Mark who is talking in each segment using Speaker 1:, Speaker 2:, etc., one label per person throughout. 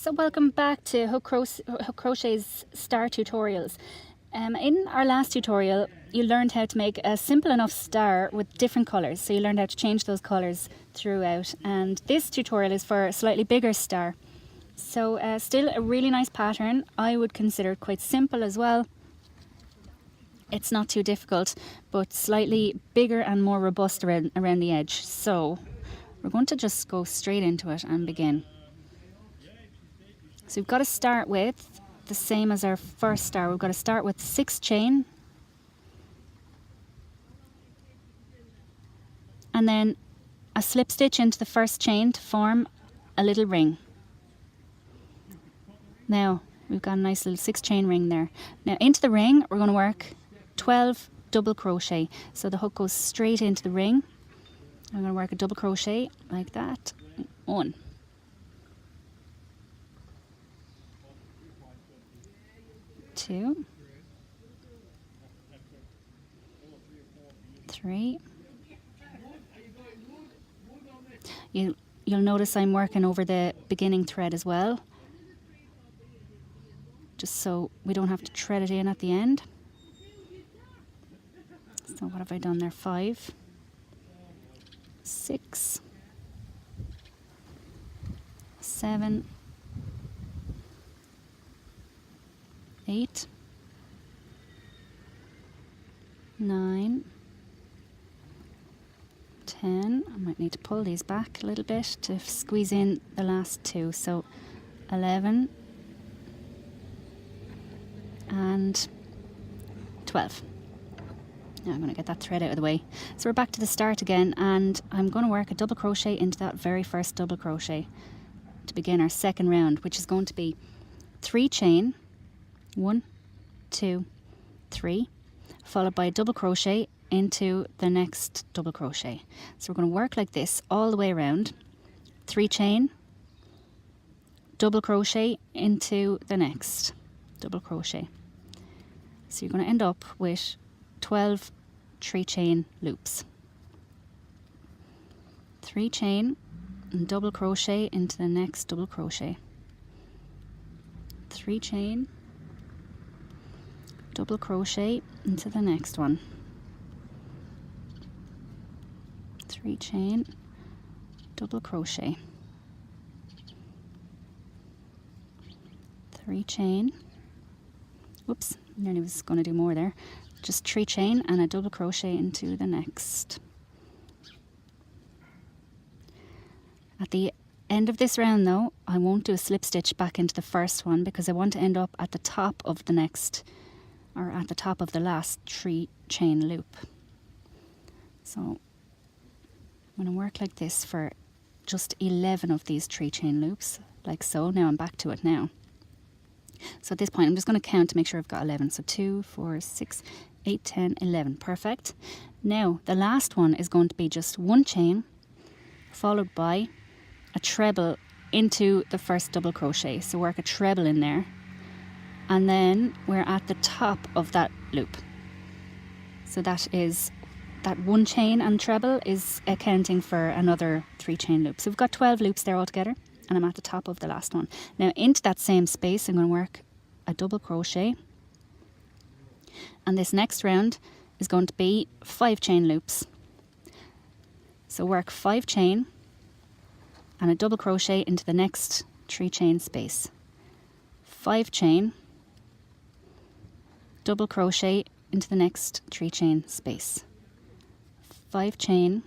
Speaker 1: So welcome back to Hook Crochet's star tutorials. In our last tutorial you learned how to make a simple enough star with different colours, so you learned how to change those colours throughout, and this tutorial is for a slightly bigger star. So still a really nice pattern. I would consider it quite simple as well. It's not too difficult, but slightly bigger and more robust around the edge. So we're going to just go straight into it and begin. So we've got to start with the same as our first star. We've got to start with 6 chain, and then a slip stitch into the first chain to form a little ring. Now we've got a nice little 6 chain ring there. Now into the ring we're going to work 12 double crochet. So the hook goes straight into the ring. I'm going to work a double crochet like that. 1, 2, 3. You'll notice I'm working over the beginning thread as well, just so we don't have to thread it in at the end. So what have I done there? 5, 6, 7, 8, 9, 10. I might need to pull these back a little bit to squeeze in the last 2. So 11 and 12. Now I'm going to get that thread out of the way. So we're back to the start again, and I'm going to work a double crochet into that very first double crochet to begin our second round, which is going to be 3 chain, 1, 2, 3, followed by a double crochet into the next double crochet. So we're going to work like this all the way around. 3 chain, double crochet into the next double crochet. So you're going to end up with 12 3 chain loops. 3 chain and double crochet into the next double crochet. 3 chain, double crochet into the next one. 3 chain, double crochet. 3 chain. Whoops, nearly was going to do more there. Just 3 chain and a double crochet into the next. At the end of this round though, I won't do a slip stitch back into the first one because I want to end up at the top of the next, or at the top of the last 3 chain loop. So I'm going to work like this for just 11 of these 3 chain loops, like so. Now I'm back to it now. So at this point I'm just going to count to make sure I've got 11. So 2, 4, 6, 8, 10, 11. Perfect. Now the last one is going to be just 1 chain followed by a treble into the first double crochet. So work a treble in there, and then we're at the top of that loop. So that is that 1 chain and treble is accounting for another 3 chain loops. So we've got 12 loops there altogether, and I'm at the top of the last one. Now into that same space I'm going to work a double crochet, and this next round is going to be 5 chain loops. So work 5 chain and a double crochet into the next 3 chain space. 5 chain, double crochet into the next 3 chain space. 5 chain,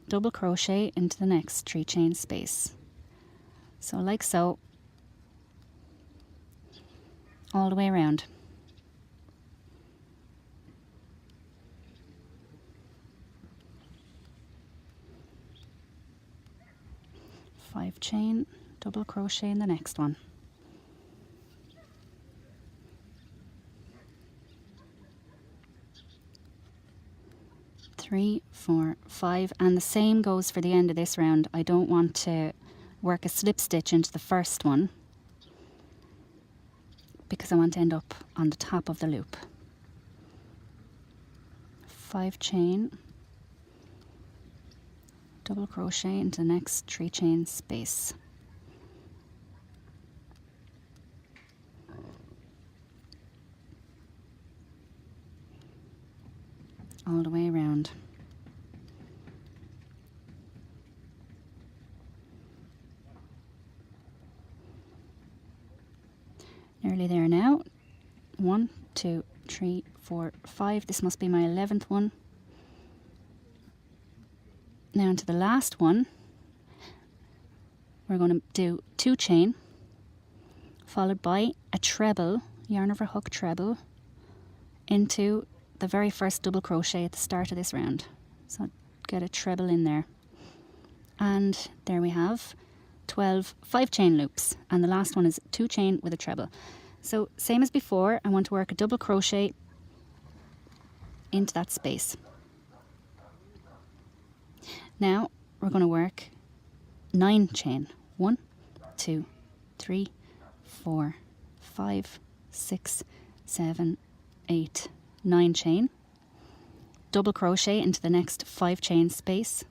Speaker 1: double crochet into the next 3 chain space. So like so, all the way around. 5 chain, double crochet in the next one. 3, 4, 5, and the same goes for the end of this round. I don't want to work a slip stitch into the first one because I want to end up on the top of the loop. 5 chain, double crochet into the next 3 chain space. all the way around. Nearly there now. 1, 2, 3, 4, 5. This must be my 11th one. Now into the last one, we're going to do 2 chain, followed by a treble, yarn over hook treble, into the very first double crochet at the start of this round. So get a treble in there. And there we have 12 5 chain loops, and the last one is 2 chain with a treble. So same as before, I want to work a double crochet into that space. Now we're going to work 9 chain. 1, 2, 3, 4, 5, 6, 7, 8, 9 chain. Double crochet into the next 5 chain space,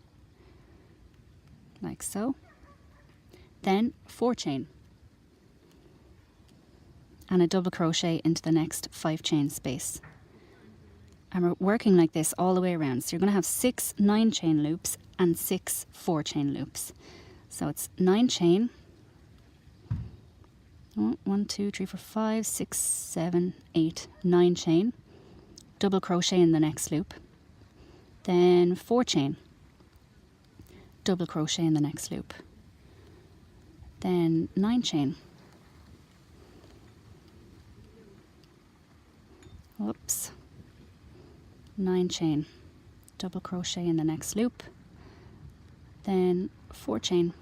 Speaker 1: like so. Then 4 chain. And a double crochet into the next 5 chain space. And we're working like this all the way around. So you're going to have 6 9 chain loops and 6 4 chain loops. So it's 9 chain. 1, 2, 3, 4, 5, 6, 7, 8, 9 chain. Double crochet in the next loop. Then 4 chain. Double crochet in the next loop. Then 9 chain. Whoops. 9 chain. Double crochet in the next loop. Then 4 chain.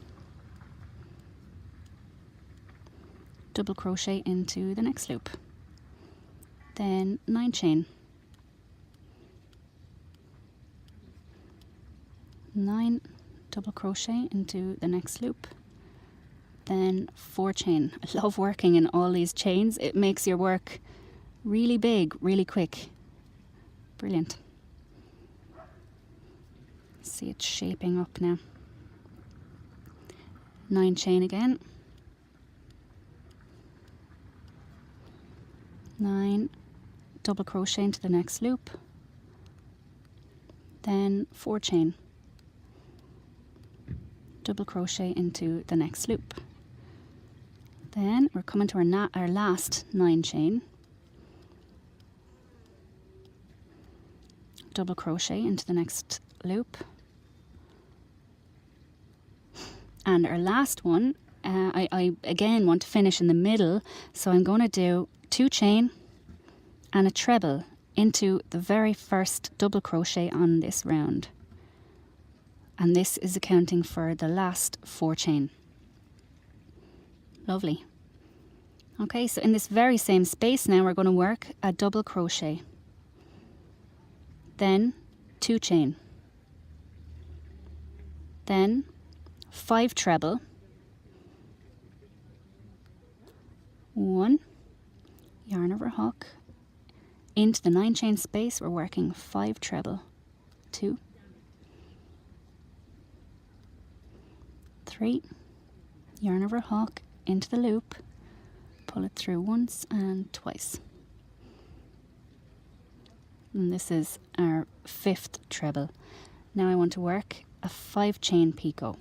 Speaker 1: Double crochet into the next loop. Then 9 chain. 9 double crochet into the next loop. Then 4 chain. I love working in all these chains. It makes your work really big, really quick. Brilliant. See it shaping up now. 9 chain again. 9 double crochet into the next loop. Then 4 chain. Double crochet into the next loop. Then we're coming to our last 9 chain. Double crochet into the next loop. And our last one, I again want to finish in the middle, so I'm going to do 2 chain and a treble into the very first double crochet on this round. And this is accounting for the last 4 chain. Lovely. Okay, so in this very same space now we're going to work a double crochet. Then 2 chain. Then 5 treble. 1 yarn over hook. Into the 9 chain space we're working 5 treble. 2, 3, yarn over hook into the loop, pull it through once and twice. And this is our 5th treble. Now I want to work a 5 chain picot.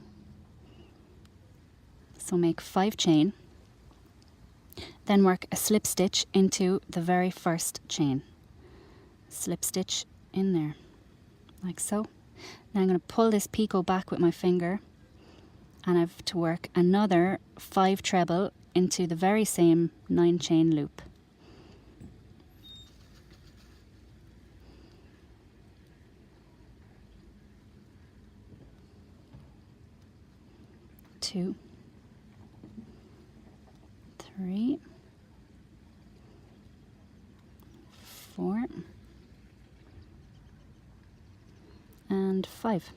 Speaker 1: So make 5 chain, then work a slip stitch into the very first chain. Slip stitch in there, like so. Now I'm going to pull this picot back with my finger, and I have to work another 5 treble into the very same 9 chain loop. Two, 3, 4, and 5.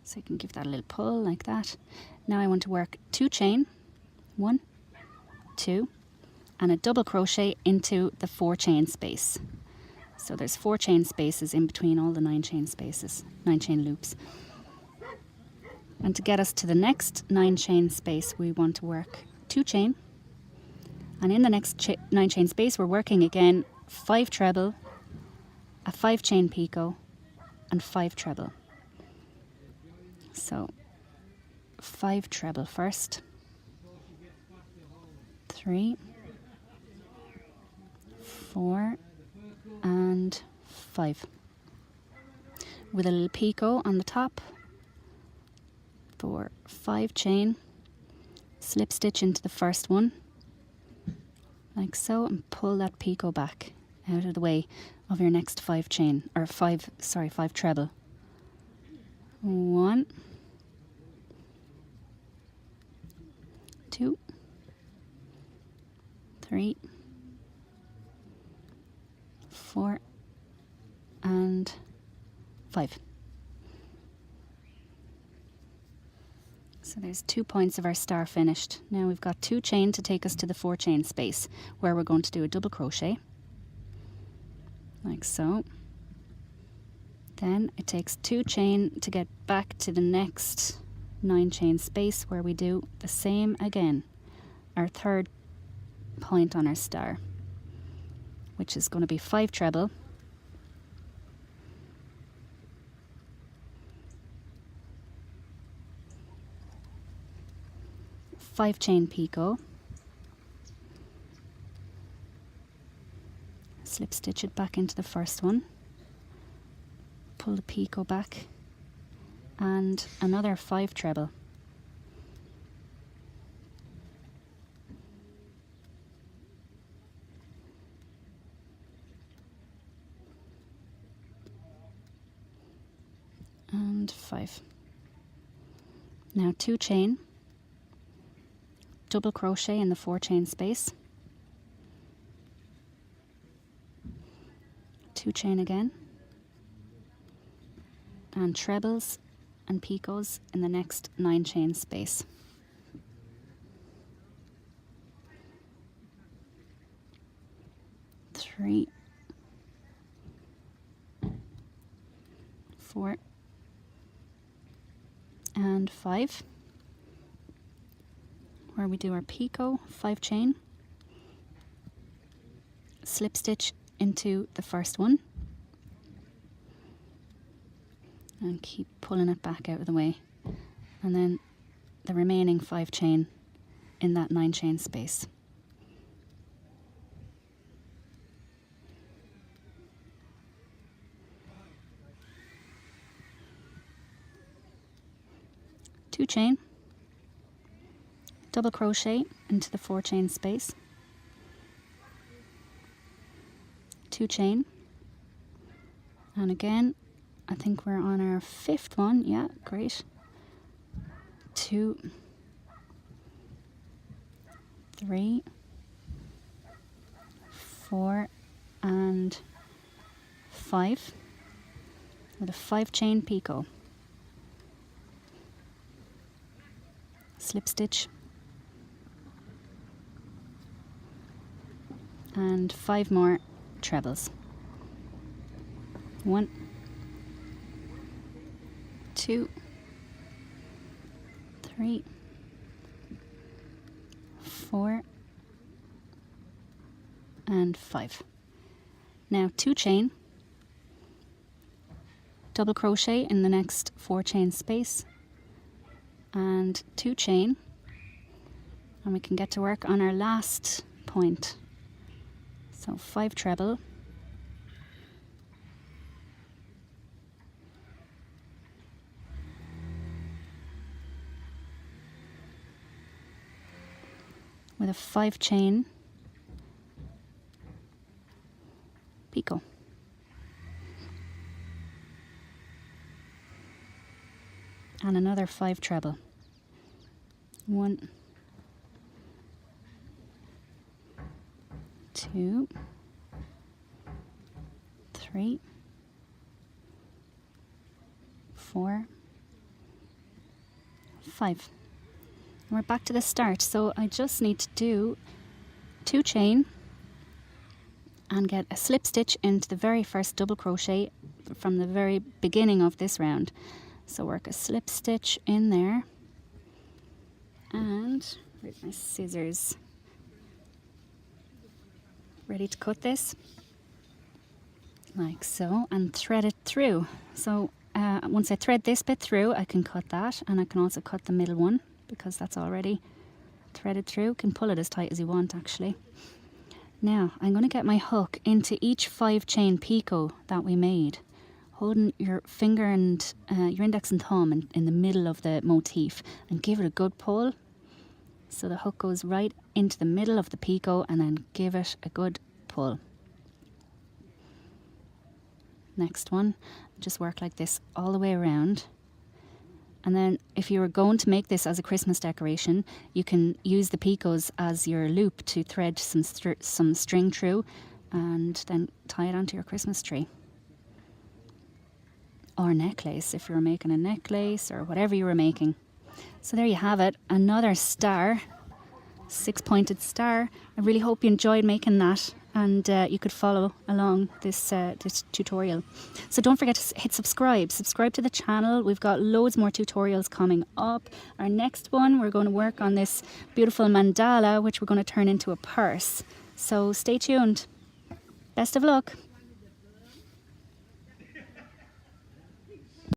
Speaker 1: So you can give that a little pull like that. Now I want to work 2 chain, 1, 2, and a double crochet into the 4 chain space. So there's 4 chain spaces in between all the 9 chain spaces, 9 chain loops. And to get us to the next 9 chain space, we want to work 2 chain. And in the next 9 chain space, we're working again 5 treble a 5 chain picot and 5 treble. So 5 treble first, 3, 4 and 5, with a little picot on the top for 5 chain, slip stitch into the first one like so, and pull that picot back out of the way of your next 5 chain, or 5 treble. 1, 2, 3, 4 and 5. So there's 2 points of our star finished. Now we've got 2 chain to take us to the 4 chain space, where we're going to do a double crochet like so. Then it takes 2 chain to get back to the next 9 chain space, where we do the same again, our third point on our star, which is going to be 5 treble, 5 chain picot, slip stitch it back into the first one, pull the picot back, and another 5 treble. And 5. Now 2 chain, double crochet in the 4 chain space, 2 chain again, and trebles and picots in the next 9 chain space. Three, 4 and 5, where we do our picot, 5 chain, slip stitch into the first one, and keep pulling it back out of the way, and then the remaining 5 chain in that 9 chain space. Two chain, double crochet into the 4 chain space, 2 chain, and again I think we're on our 5th one. Yeah, great. 2, 3, 4 and 5 with a 5 chain picot, slip stitch, and 5 more trebles. 1, 2, 3, 4 and 5. Now 2 chain, double crochet in the next 4 chain space, and 2 chain, and we can get to work on our last point. So 5 treble, with a 5 chain picot, and another 5 treble. 1, 2, 3, 4, 5. We're back to the start, so I just need to do 2 chain and get a slip stitch into the very first double crochet from the very beginning of this round. So work a slip stitch in there, and where's my scissors? Ready to cut this. like so, and thread it through. So once I thread this bit through, I can cut that, and I can also cut the middle one because that's already threaded through. You can pull it as tight as you want actually. Now I'm going to get my hook into each 5-chain picot that we made, holding your finger and your index and thumb in the middle of the motif, and give it a good pull. So the hook goes right into the middle of the picot, and then give it a good pull. Next one, just work like this all the way around. And then if you were going to make this as a Christmas decoration, you can use the picots as your loop to thread some string through, and then tie it onto your Christmas tree. Or necklace, if you were making a necklace or whatever you were making. So there you have it, another star, 6-pointed star. I really hope you enjoyed making that, and you could follow along this tutorial. So don't forget to hit subscribe to the channel. We've got loads more tutorials coming up. Our next one, we're going to work on this beautiful mandala, which we're going to turn into a purse. So stay tuned. Best of luck.